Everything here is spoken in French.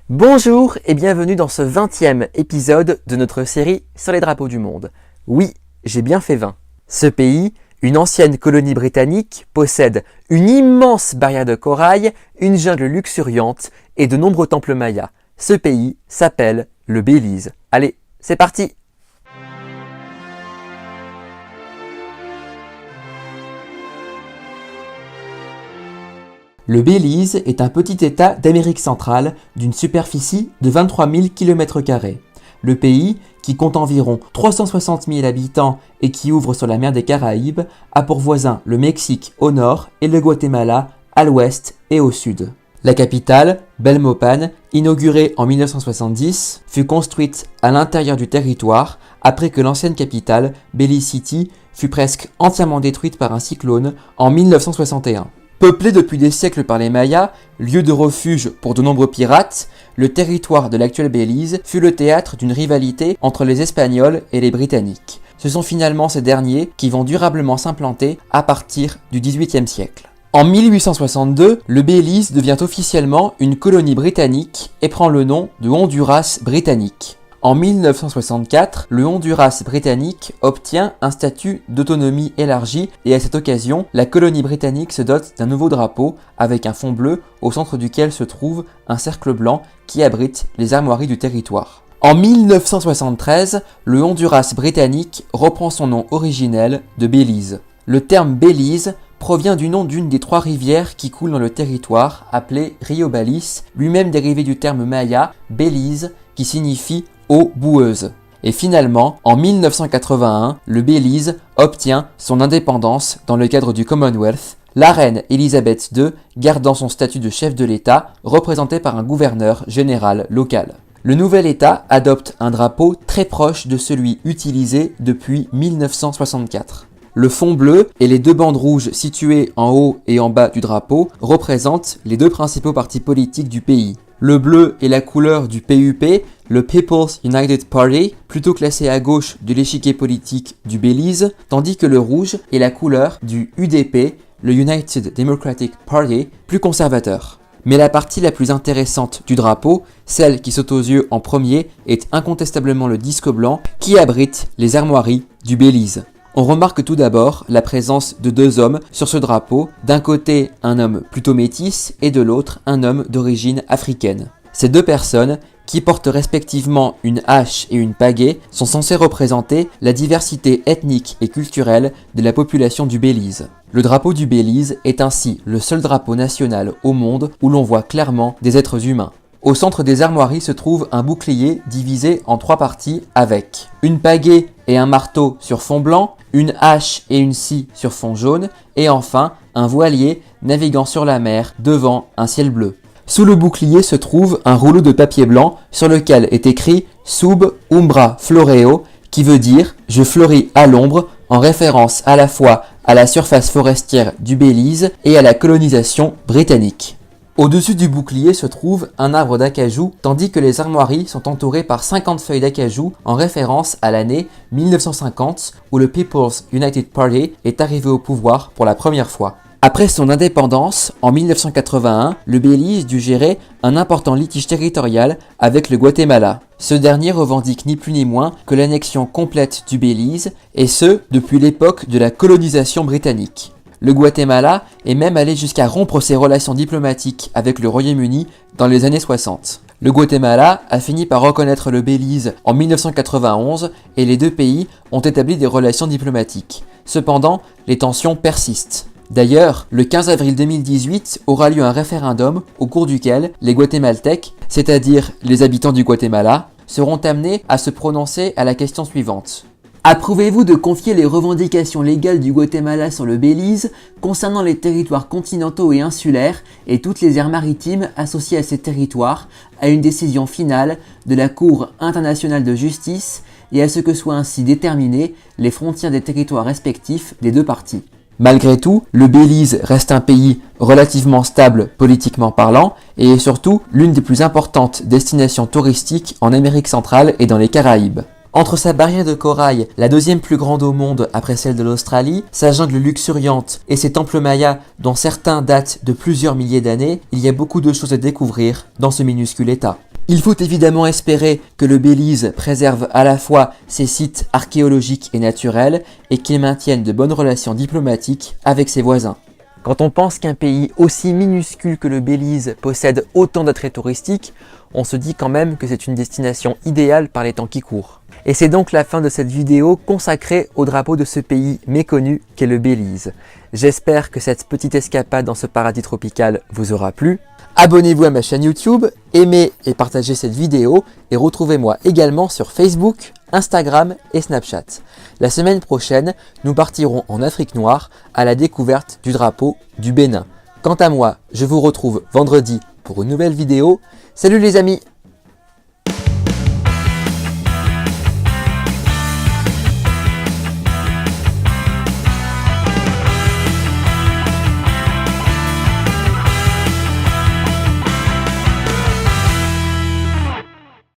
Bonjour et bienvenue dans ce 20e épisode de notre série sur les drapeaux du monde. Oui, j'ai bien fait 20. Ce pays, une ancienne colonie britannique, possède une immense barrière de corail, une jungle luxuriante et de nombreux temples mayas. Ce pays s'appelle le Belize. Allez, c'est parti! Le Belize est un petit État d'Amérique centrale d'une superficie de 23 000 km². Le pays, qui compte environ 360 000 habitants et qui ouvre sur la mer des Caraïbes, a pour voisins le Mexique au nord et le Guatemala à l'ouest et au sud. La capitale, Belmopan, inaugurée en 1970, fut construite à l'intérieur du territoire après que l'ancienne capitale, Belize City, fut presque entièrement détruite par un cyclone en 1961. Peuplé depuis des siècles par les Mayas, lieu de refuge pour de nombreux pirates, le territoire de l'actuel Belize fut le théâtre d'une rivalité entre les Espagnols et les Britanniques. Ce sont finalement ces derniers qui vont durablement s'implanter à partir du XVIIIe siècle. En 1862, le Belize devient officiellement une colonie britannique et prend le nom de Honduras britannique. En 1964, le Honduras britannique obtient un statut d'autonomie élargi et à cette occasion, la colonie britannique se dote d'un nouveau drapeau avec un fond bleu au centre duquel se trouve un cercle blanc qui abrite les armoiries du territoire. En 1973, le Honduras britannique reprend son nom originel de Belize. Le terme Belize provient du nom d'une des trois rivières qui coulent dans le territoire, appelée Rio Balis, lui-même dérivé du terme maya Belize, qui signifie eau boueuse. Et finalement, en 1981, le Belize obtient son indépendance dans le cadre du Commonwealth, la reine Elisabeth II gardant son statut de chef de l'État, représenté par un gouverneur général local. Le nouvel État adopte un drapeau très proche de celui utilisé depuis 1964. Le fond bleu et les deux bandes rouges situées en haut et en bas du drapeau représentent les deux principaux partis politiques du pays. Le bleu est la couleur du PUP, le People's United Party, plutôt classé à gauche de l'échiquier politique du Belize, tandis que le rouge est la couleur du UDP, le United Democratic Party, plus conservateur. Mais la partie la plus intéressante du drapeau, celle qui saute aux yeux en premier, est incontestablement le disque blanc qui abrite les armoiries du Belize. On remarque tout d'abord la présence de deux hommes sur ce drapeau, d'un côté un homme plutôt métis et de l'autre un homme d'origine africaine. Ces deux personnes, qui portent respectivement une hache et une pagaie, sont censées représenter la diversité ethnique et culturelle de la population du Belize. Le drapeau du Belize est ainsi le seul drapeau national au monde où l'on voit clairement des êtres humains. Au centre des armoiries se trouve un bouclier divisé en trois parties avec une pagaie et un marteau sur fond blanc, une hache et une scie sur fond jaune, et enfin un voilier naviguant sur la mer devant un ciel bleu. Sous le bouclier se trouve un rouleau de papier blanc sur lequel est écrit « Sub umbra floreo » qui veut dire « Je fleuris à l'ombre » en référence à la fois à la surface forestière du Belize et à la colonisation britannique. Au-dessus du bouclier se trouve un arbre d'acajou, tandis que les armoiries sont entourées par 50 feuilles d'acajou en référence à l'année 1950 où le People's United Party est arrivé au pouvoir pour la première fois. Après son indépendance, en 1981, le Belize dut gérer un important litige territorial avec le Guatemala. Ce dernier revendique ni plus ni moins que l'annexion complète du Belize, et ce, depuis l'époque de la colonisation britannique. Le Guatemala est même allé jusqu'à rompre ses relations diplomatiques avec le Royaume-Uni dans les années 60. Le Guatemala a fini par reconnaître le Belize en 1991 et les deux pays ont établi des relations diplomatiques. Cependant, les tensions persistent. D'ailleurs, le 15 avril 2018 aura lieu un référendum au cours duquel les Guatémaltèques, c'est-à-dire les habitants du Guatemala, seront amenés à se prononcer à la question suivante. Approuvez-vous de confier les revendications légales du Guatemala sur le Belize concernant les territoires continentaux et insulaires et toutes les aires maritimes associées à ces territoires à une décision finale de la Cour internationale de justice et à ce que soient ainsi déterminées les frontières des territoires respectifs des deux parties? Malgré tout, le Belize reste un pays relativement stable politiquement parlant et est surtout l'une des plus importantes destinations touristiques en Amérique centrale et dans les Caraïbes. Entre sa barrière de corail, la deuxième plus grande au monde après celle de l'Australie, sa jungle luxuriante et ses temples mayas dont certains datent de plusieurs milliers d'années, il y a beaucoup de choses à découvrir dans ce minuscule état. Il faut évidemment espérer que le Belize préserve à la fois ses sites archéologiques et naturels et qu'il maintienne de bonnes relations diplomatiques avec ses voisins. Quand on pense qu'un pays aussi minuscule que le Belize possède autant d'attraits touristiques, on se dit quand même que c'est une destination idéale par les temps qui courent. Et c'est donc la fin de cette vidéo consacrée au drapeau de ce pays méconnu qu'est le Belize. J'espère que cette petite escapade dans ce paradis tropical vous aura plu. Abonnez-vous à ma chaîne YouTube, aimez et partagez cette vidéo et retrouvez-moi également sur Facebook, Instagram et Snapchat. La semaine prochaine, nous partirons en Afrique noire à la découverte du drapeau du Bénin. Quant à moi, je vous retrouve vendredi pour une nouvelle vidéo. Salut les amis!